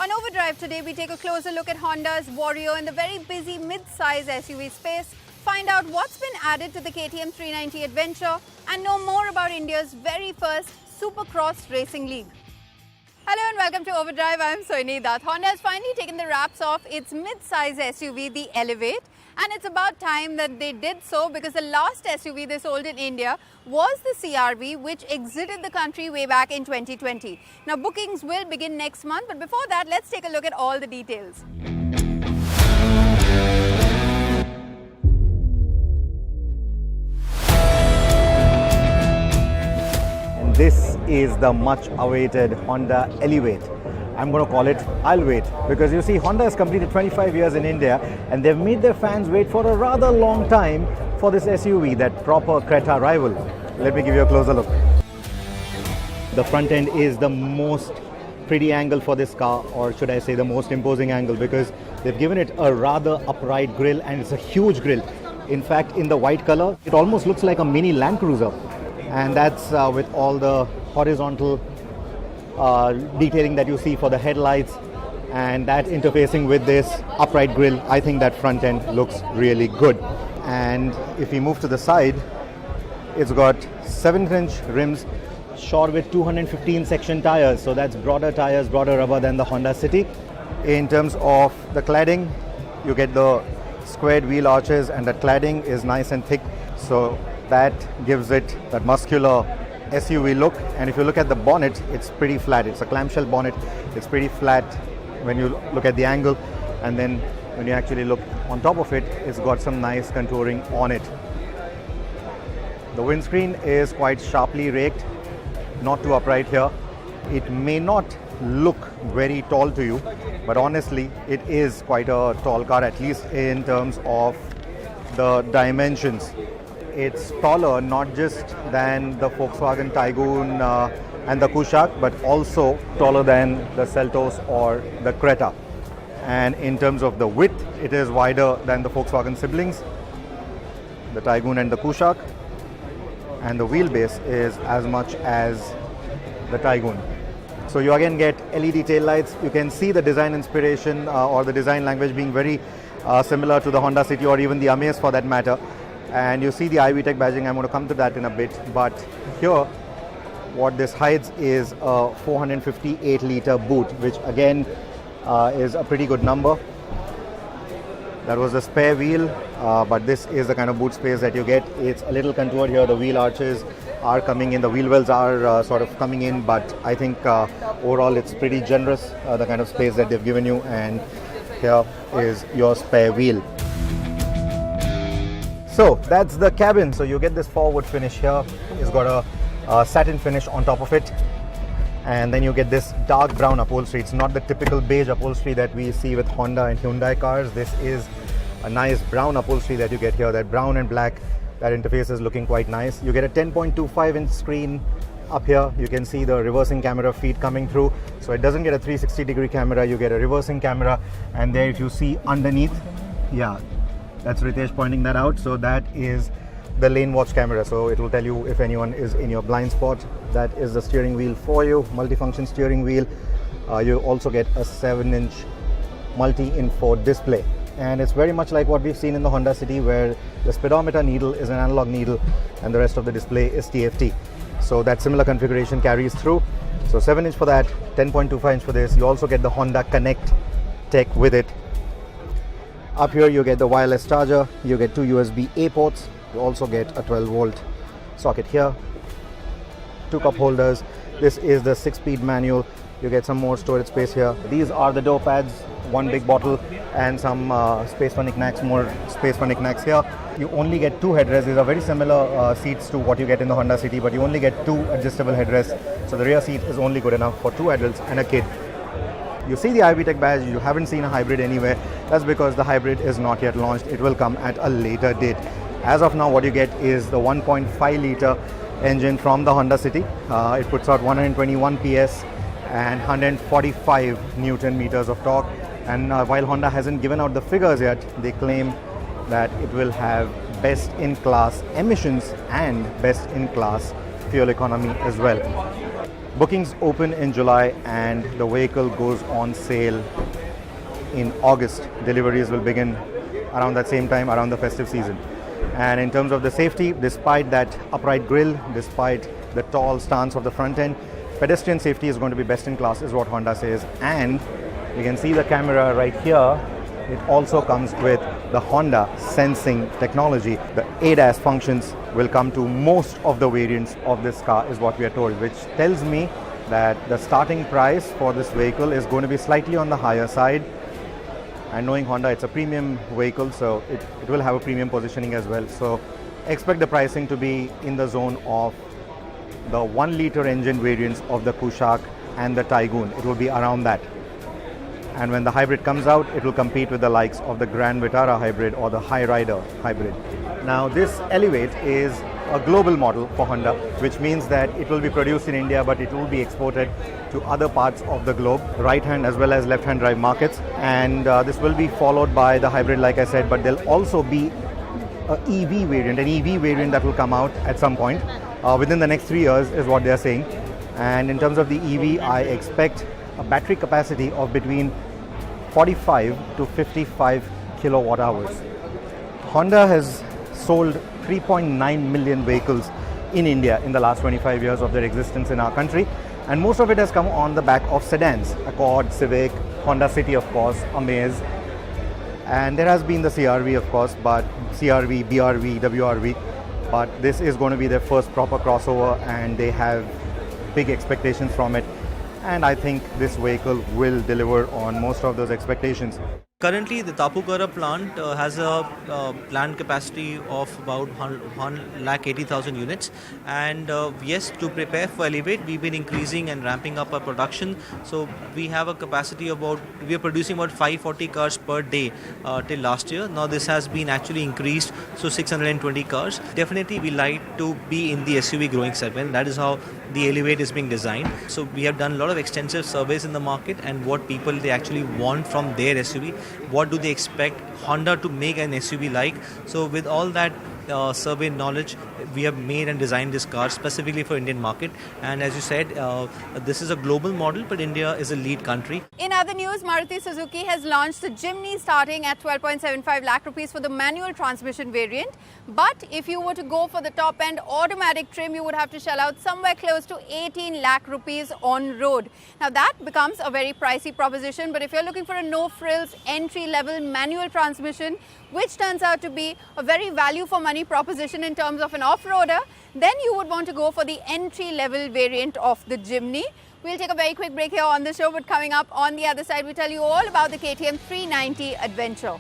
On Overdrive today, we take a closer look at Honda's Warrior in the very busy mid-size SUV space, find out what's been added to the KTM 390 Adventure, and know more about India's very first Supercross Racing League. Hello and welcome to Overdrive. I'm Soini Dutt. Honda has finally taken the wraps off its mid-size SUV, the Elevate. And it's about time that they did so because the last SUV they sold in India was the CR-V, which exited the country way back in 2020. Now, bookings will begin next month, but before that, let's take a look at all the details. And this is the much-awaited Honda Elevate. I'm going to call it I'll Wait, because you see, Honda has completed 25 years in India and they've made their fans wait for a rather long time for this SUV, that proper Creta rival. Let me give you a closer look. The front end is the most pretty angle for this car, or should I say the most imposing angle, because they've given it a rather upright grille and it's a huge grille. In fact, in the white color, it almost looks like a mini Land Cruiser, and that's with all the horizontal detailing that you see for the headlights, and that interfacing with this upright grille. I think that front end looks really good. And if we move to the side, it's got 7-inch rims shod with 215 section tires, so that's broader tires, broader rubber than the Honda City. In terms of the cladding, you get the squared wheel arches, and the cladding is nice and thick, so that gives it that muscular SUV look. And if you look at the bonnet, it's pretty flat. It's a clamshell bonnet. It's pretty flat when you look at the angle, and then when you actually look on top of it, it's got some nice contouring on it. The windscreen is quite sharply raked, not too upright here. It may not look very tall to you, but honestly it is quite a tall car, at least in terms of the dimensions. It's taller not just than the Volkswagen Tiguan and the Kushaq, but also taller than the Seltos or the Creta. And in terms of the width, it is wider than the Volkswagen siblings, the Tiguan and the Kushaq, and the wheelbase is as much as the Tiguan. So you again get LED tail lights. You can see the design inspiration or the design language being very similar to the Honda City or even the Amaze for that matter. And you see the IV Tech badging. I'm going to come to that in a bit, but here what this hides is a 458-liter boot, which again is a pretty good number. That was a spare wheel, but this is the kind of boot space that you get. It's a little contoured here. The wheel arches are coming in, the wheel wells are sort of coming in, but I think overall it's pretty generous, the kind of space that they've given you. And here is your spare wheel. So that's the cabin. So you get this forward finish here. It's got a satin finish on top of it, and then you get this dark brown upholstery. It's not the typical beige upholstery that we see with Honda and Hyundai cars. This is a nice brown upholstery that you get here. That brown and black, that interface is looking quite nice. You get a 10.25-inch screen up here. You can see the reversing camera feed coming through, so it doesn't get a 360-degree camera, you get a reversing camera. And there, if you see underneath, yeah, that's Ritesh pointing that out. So that is the lane watch camera, so it will tell you if anyone is in your blind spot. That is the steering wheel for you, multifunction steering wheel. You also get a 7-inch multi-info display, and it's very much like what we've seen in the Honda City, where the speedometer needle is an analog needle and the rest of the display is TFT. So that similar configuration carries through. So 7-inch for that, 10.25-inch for this. You also get the Honda Connect tech with it. Up here you get the wireless charger, you get 2 USB-A ports, you also get a 12-volt socket here, 2 cup holders. This is the 6-speed manual. You get some more storage space here. These are the door pads, 1 big bottle and some space for knickknacks, more space for knickknacks here. You only get 2 headrests. These are very similar seats to what you get in the Honda City, but you only get 2 adjustable headrests. So the rear seat is only good enough for 2 adults and a kid. You see the IV Tech badge, you haven't seen a hybrid anywhere. That's because the hybrid is not yet launched. It will come at a later date. As of now, what you get is the 1.5-liter engine from the Honda City. It puts out 121 PS and 145 Newton meters of torque. And while Honda hasn't given out the figures yet, they claim that it will have best-in-class emissions and best-in-class fuel economy as well. Bookings open in July and the vehicle goes on sale in August. Deliveries will begin around that same time, around the festive season. And in terms of the safety, despite that upright grille, despite the tall stance of the front end, pedestrian safety is going to be best in class, is what Honda says. And you can see the camera right here. It also comes with the Honda sensing technology. The ADAS functions will come to most of the variants of this car, is what we are told, which tells me that the starting price for this vehicle is going to be slightly on the higher side. And knowing Honda, it's a premium vehicle, so it will have a premium positioning as well. So expect the pricing to be in the zone of the 1-liter engine variants of the Kushaq and the Taigun. It will be around that. And when the hybrid comes out, it will compete with the likes of the Grand Vitara hybrid or the High Rider hybrid. Now this Elevate is a global model for Honda, which means that it will be produced in India, but it will be exported to other parts of the globe, right-hand as well as left-hand drive markets. And this will be followed by the hybrid, like I said, but there'll also be an EV variant that will come out at some point within the next 3 years, is what they are saying. And in terms of the EV, I expect a battery capacity of between 45 to 55 kilowatt hours. Honda has sold 3.9 million vehicles in India in the last 25 years of their existence in our country, and most of it has come on the back of sedans: Accord, Civic, Honda City, of course, Amaze, and there has been the CR-V, of course, but CR-V, BR-V, WR-V, but this is going to be their first proper crossover, and they have big expectations from it, and I think this vehicle will deliver on most of those expectations. Currently, the Tapukara plant has a plant capacity of about 180,000 units, and yes, to prepare for Elevate, we've been increasing and ramping up our production. So we have a capacity we are producing about 540 cars per day till last year. Now this has been actually increased, so 620 cars. Definitely we like to be in the SUV growing segment. That is how the Elevate is being designed. So we have done a lot of extensive surveys in the market and what people they actually want from their SUV. What do they expect Honda to make an SUV like? So with all that survey knowledge, we have made and designed this car specifically for Indian market. And as you said, this is a global model, but India is a lead country. In other news, Maruti Suzuki has launched the Jimny starting at 12.75 lakh rupees for the manual transmission variant. But if you were to go for the top end automatic trim, you would have to shell out somewhere close to 18 lakh rupees on road. Now that becomes a very pricey proposition, but if you're looking for a no frills entry level manual transmission, which turns out to be a very value for money proposition in terms of an off-roader, then you would want to go for the entry level variant of the Jimny. We'll take a very quick break here on the show, but coming up on the other side, we tell you all about the KTM 390 Adventure.